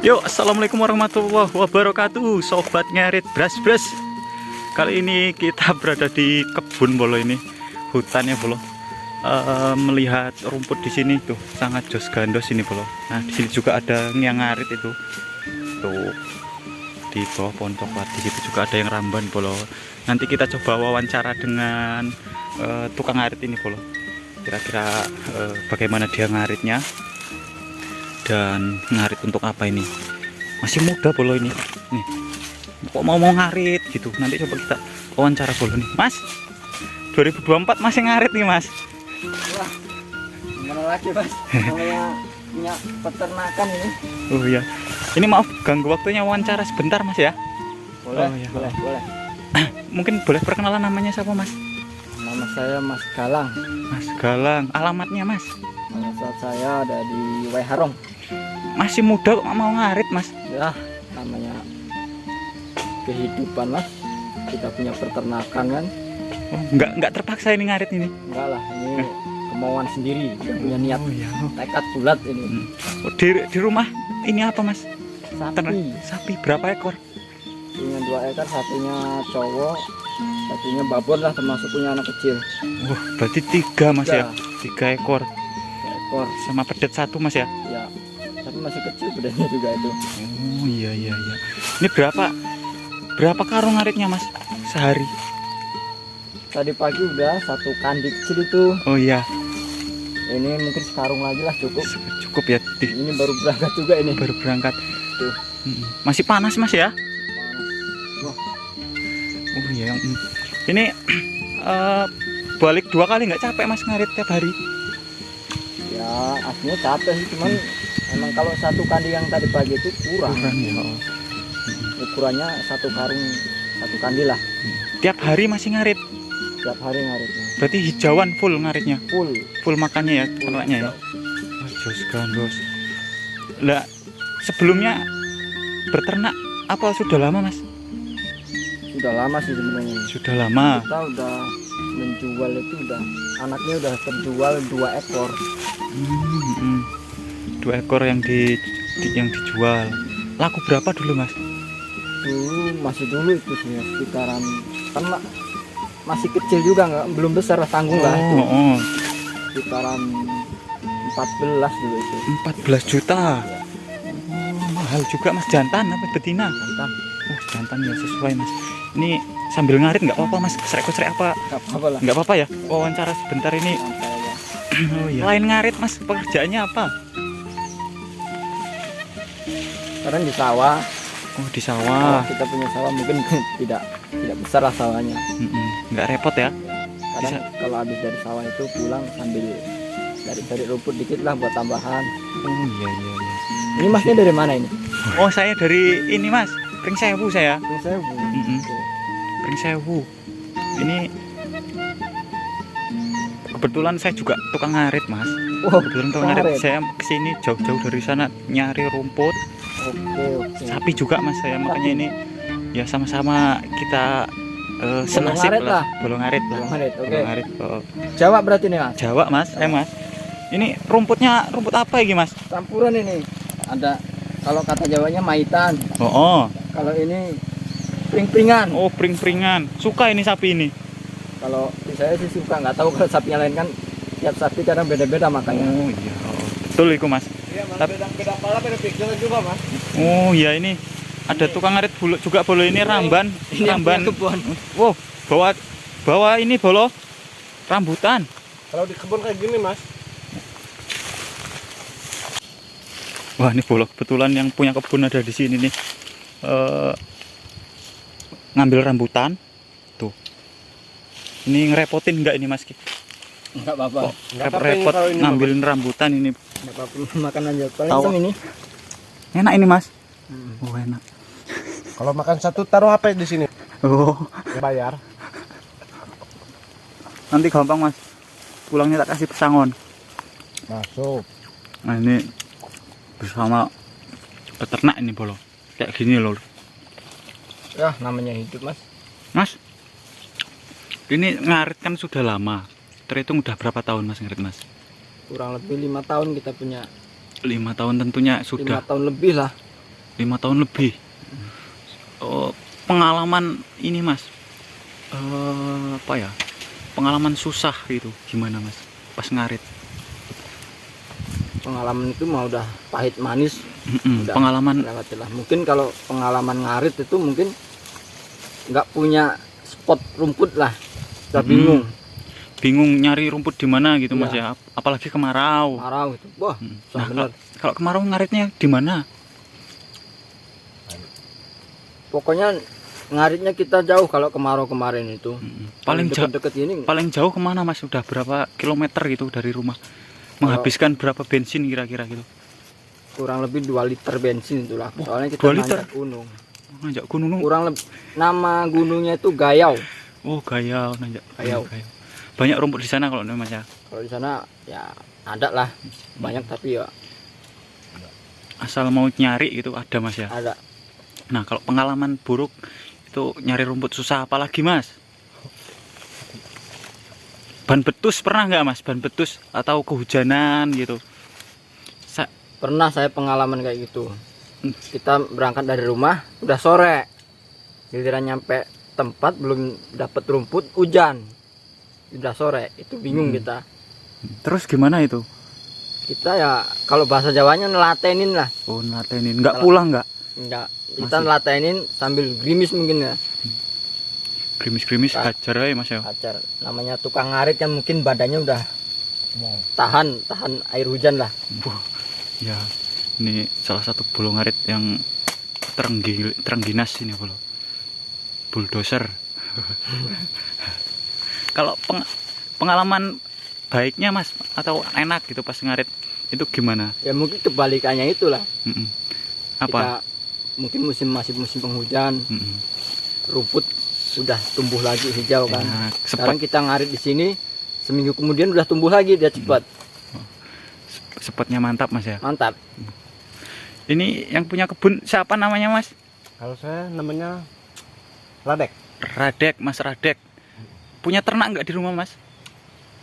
Yuk, assalamualaikum warahmatullahi wabarakatuh, sobat ngerit bras. Kali ini kita berada di kebun bolo ini, hutannya bolo. Melihat rumput di sini tuh sangat jos gandos ini bolo. Nah di sini juga ada yang ngarit itu, tuh di bawah pohon coklat. Di situ juga ada yang ramban bolo. Nanti kita coba wawancara dengan tukang ngarit ini bolo. Kira-kira bagaimana dia ngaritnya dan ngarit untuk apa ini. Masih muda bolo ini nih, kok mau ngarit gitu. Nanti coba kita wawancara bolo nih. Mas, 2024 masih ngarit nih mas? Wah, gimana lagi mas, namanya punya peternakan ini. Oh iya, ini maaf ganggu waktunya wawancara sebentar mas ya. Boleh, oh, iya. boleh. Mungkin boleh perkenalan namanya siapa mas? Nama saya Mas Galang. Mas Galang, alamatnya mas? Alamat saya ada di Waiharong. Masih muda kok mau ngarit mas? Ya, namanya kehidupan mas. Kita punya peternakan kan. Oh, nggak terpaksa ini ngarit ini? Enggak lah, ini kemauan sendiri. Kita punya niat, Oh iya. tekad bulat ini. Oh, di rumah ini apa mas? Sapi. Sapi berapa ekor? Punya 2 ekor, satunya cowok, satunya babon lah, termasuk punya anak kecil. Wah, berarti 3 mas ya? 3 ekor. 3 ekor. Sama pedet 1 mas ya? Ya, tapi masih kecil bedanya juga itu. Oh iya. Ini berapa karung ngaritnya mas sehari? Tadi pagi udah 1 kandi kecil itu. Oh iya. Ini mungkin sekarung lagi lah cukup. Cukup ya. Ini baru berangkat juga ini. Baru berangkat. Tuh. Masih panas mas ya? Wah, Oh iya. Ini balik 2 kali nggak capek mas ngarit tiap hari? ya aslinya capek sih, cuman emang kalau 1 kandi yang tadi pagi itu kurang. Ya. Oh. Ukurannya 1 karung 1 kandi lah. Tiap hari masih ngarit? Tiap hari ngaritnya. Berarti hijauan full ngaritnya? Full Makannya ya, ternaknya ya? Oh, jos gandos. Lah, sebelumnya berternak apa sudah lama mas? Sudah lama sih sebenarnya. Sudah lama. Kita udah menjual itu, udah anaknya udah terjual 2 ekor. 2 ekor yang dijual. Laku berapa dulu mas? Dulu itu sih ya, sekitaran kan masih kecil juga, belum besar lah, tanggung lah itu. Sekitaran 14 dulu itu. 14 juta. Mahal juga mas. Jantan apa betina? Jantan. Oh jantan ya, sesuai mas. Ini sambil ngarit nggak apa-apa mas? Kesrek-kesrek apa? Nggak apa-apa lah. Nggak apa-apa ya? Wawancara sebentar ini. Santai aja. Oh iya. Lain ngarit mas, pekerjaannya apa? Sekarang di sawah. Oh di Kalau sawah. kita punya sawah mungkin tidak besar lah sawahnya. Nggak repot ya? Kadang kalau habis dari sawah itu pulang sambil cari rumput dikit lah buat tambahan. Oh iya. Ini masnya dari mana ini? Oh saya dari ini mas, Pringsewu saya. Ini saya Pringsewu. Ini kebetulan saya juga tukang ngarit mas. Oh, Kebetulan tukang ngarit. Saya kesini jauh-jauh dari sana nyari rumput. Oke. Sapi juga mas saya, makanya ini ya sama-sama kita senasib ngarit lah. Bolong ngarit lah. Bolong ngarit, oke. Bolong ngarit. Oh. Jawa berarti nih mas? Jawa mas, mas. Ini rumputnya rumput apa ini mas? Campuran ini. Ada, kalau kata Jawanya maitan. Oh. Kalau ini pring-pringan. Oh pring-pringan. Suka ini sapi ini. Kalau saya sih suka, nggak tahu kalau sapi yang lain kan tiap sapi kadang beda-beda makanya. Oh iya. Betul itu mas. Iya mas, beda kepala, beda pikiran juga mas. Oh iya, ini ada tukang ngarit bulu juga bolo ini, ramban. Ini Ramban. kebun. Wow, bawa ini bolo rambutan. Kalau di kebun kayak gini mas. Wah ini bolo kebetulan yang punya kebun ada di sini nih. Ngambil rambutan. Tuh. Ini ngerepotin enggak ini mas? Enggak apa-apa. Repot ngambilin rambutan ini. Enggak apa-apa, makan aja. Paling ini. Enak ini mas. Oh enak. Kalau makan satu taruh HP di sini. Oh. Bayar. Nanti gampang mas. Pulangnya tak kasih pesangon. Masuk. Nah ini bersama peternak ini bolo. Kayak gini loh. Ya namanya hidup mas. Mas. Ini ngarit kan sudah lama. Terhitung udah berapa tahun mas ngarit mas? Kurang lebih 5 tahun kita punya. 5 tahun tentunya sudah. 5 tahun lebih lah. 5 tahun lebih. Oh, pengalaman ini mas, apa ya? Pengalaman susah gitu, gimana mas? Pas ngarit. Pengalaman itu mah udah pahit manis. Udah Pengalaman. lewat lah. Mungkin kalau pengalaman ngarit itu mungkin nggak punya spot rumput lah, udah Bingung nyari rumput di mana gitu mas Iya. ya. Apalagi kemarau. marau itu. Wah, susah Nah, bener. kalau kemarau ngaritnya di mana? Pokoknya ngaritnya kita jauh kalau kemarau kemarin itu. Paling jauh. deket ini Paling jauh kemana mas? Udah berapa kilometer gitu dari rumah? Menghabiskan berapa bensin kira-kira gitu? kurang lebih 2 liter bensin itulah. Soalnya kita 2 liter? nanjak gunung. Nanjak gunung. Kurang lebih nama gunungnya itu Gayau. Oh Gayau, nanjak Gayau. Banyak rumput di sana kalau mas ya. Kalau di sana ya ada lah banyak, tapi ya Asal mau nyari gitu ada mas ya. ada. Nah kalau pengalaman buruk itu nyari rumput susah apalagi mas? Ban betus pernah nggak mas? Ban betus atau kehujanan gitu? Pernah saya pengalaman kayak gitu. Kita berangkat dari rumah udah sore, giliran nyampe tempat belum dapat rumput, hujan. Udah sore, itu bingung kita. Terus gimana itu? Kita ya kalau bahasa Jawanya nelatenin lah. Oh ngelatenin, nggak pulang nggak? Enggak, kita Masih? nelatenin sambil gerimis mungkin ya. Gerimis-gerimis hajar aja mas ya. Acar namanya tukang ngarit yang mungkin badannya udah tahan air hujan lah. Wah, ya ini salah satu bulu ngarit yang terengginas ini bulu. Bulldozer. Kalau pengalaman baiknya mas atau enak gitu pas ngarit itu gimana? Ya mungkin kebalikannya itulah. Apa? Kita mungkin masih musim penghujan, rumput sudah tumbuh lagi hijau kan. Enak. Sekarang kita ngarit di sini, seminggu kemudian udah tumbuh lagi, dia cepat. Spotnya mantap mas ya. Mantap. Ini yang punya kebun siapa namanya mas? Kalau saya namanya Radek. Radek, mas Radek. Punya ternak nggak di rumah mas?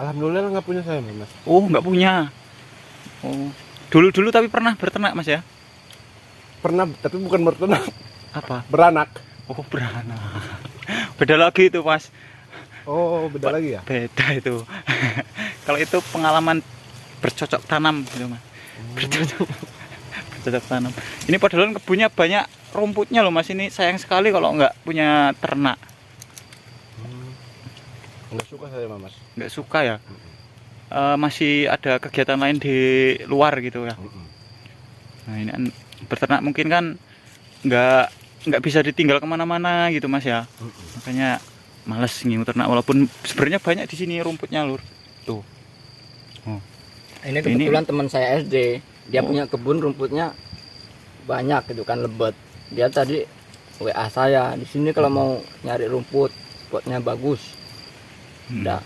Alhamdulillah nggak punya saya mas. Oh nggak punya. Oh dulu tapi pernah berternak mas ya? Pernah tapi bukan berternak, Apa? beranak. Oh beranak. Beda lagi itu mas. Oh beda lagi ya. Beda itu. Kalau itu pengalaman bercocok tanam gitu mas. Bercocok tanam. Ini padahal kebunnya banyak rumputnya loh mas. Ini sayang sekali kalau nggak punya ternak. Nggak suka saya mas. Nggak suka ya. Masih ada kegiatan lain di luar gitu ya. Nah ini kan berternak mungkin kan nggak bisa ditinggal kemana-mana gitu mas ya. Makanya males ngingu ternak walaupun sebenarnya banyak di sini rumputnya lur. Tuh. Ini kebetulan teman saya SD, dia punya kebun rumputnya banyak gitu kan, lebat. Dia tadi WA saya, di sini kalau mau nyari rumput, spotnya bagus. Udah.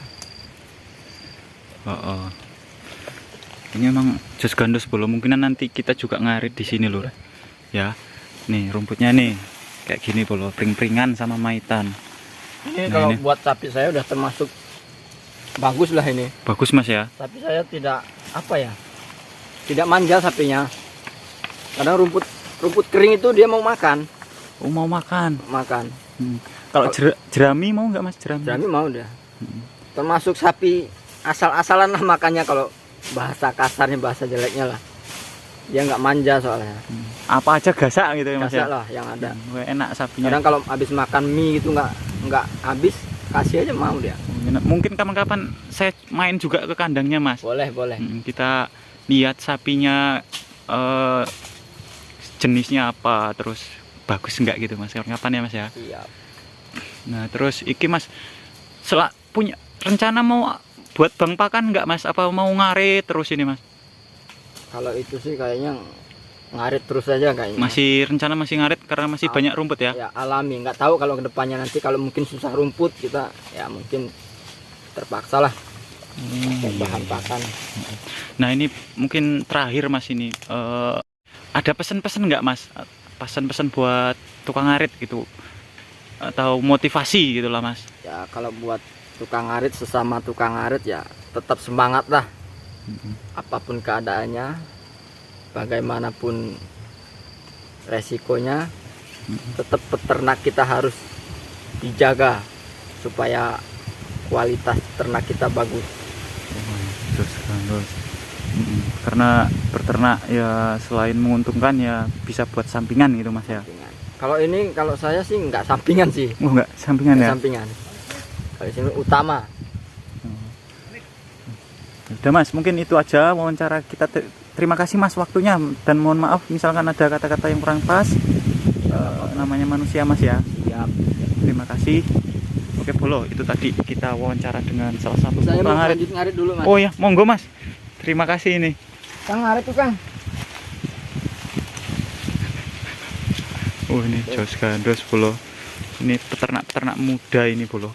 Ini emang jos gandos belum mungkinan nanti kita juga ngarit di sini lur. Ya. Nih rumputnya nih kayak gini bolo, pring-pringan sama maitan. Ini Nah, kalau ini. buat sapi saya udah termasuk bagus lah ini. Bagus mas ya. Tapi saya tidak tidak manja sapinya. Kadang rumput kering itu dia mau makan. Oh mau makan. Kalau jerami mau nggak mas jerami? Jerami mau dia. Termasuk sapi asal-asalan lah makannya, kalau bahasa kasarnya, bahasa jeleknya lah. Dia nggak manja soalnya. Apa aja gasak gitu ya mas Gasak ya. lah yang ada. Enak sapinya. Kadang kalau habis makan mie itu nggak habis, kasih aja mau dia. Mungkin kapan-kapan saya main juga ke kandangnya mas. Boleh. Kita lihat sapinya jenisnya apa, terus bagus enggak gitu mas. Kapan ya mas ya. Siap. Nah terus iki mas, punya rencana mau buat bang pakan enggak mas? Apa mau ngarit terus ini mas? Kalau itu sih kayaknya ngarit terus aja kayaknya. Masih rencana masih ngarit karena masih banyak rumput ya? Ya alami, nggak tahu kalau kedepannya nanti kalau mungkin susah rumput kita ya mungkin terpaksa lah bahan pakan. Nah ini mungkin terakhir mas ini ada pesan-pesan nggak mas? Pesan-pesan buat tukang ngarit gitu atau motivasi gitulah mas? Ya kalau buat tukang ngarit, sesama tukang ngarit ya tetap semangat lah. Apapun keadaannya, bagaimanapun resikonya tetap peternak kita harus dijaga supaya kualitas ternak kita bagus. Terus kan, terus. Karena berternak ya selain menguntungkan ya bisa buat sampingan gitu Mas ya. Kalau ini kalau saya sih nggak sampingan sih. Oh enggak sampingan Nggak ya. sampingan. Kalau sini utama. Udah Mas, mungkin itu aja wawancara kita. Terima kasih Mas waktunya dan mohon maaf misalkan ada kata-kata yang kurang pas. Namanya manusia Mas ya. Ya. Terima kasih. Oke Bolo, itu tadi kita wawancara dengan salah satu Saya mau tukang ngarit. lanjut ngarit dulu Mas. Oh ya, monggo Mas. Terima kasih ini. Kang ngarit tuh Kang. Oh ini Jos Gandos Bolo. Ini peternak-peternak muda ini Bolo.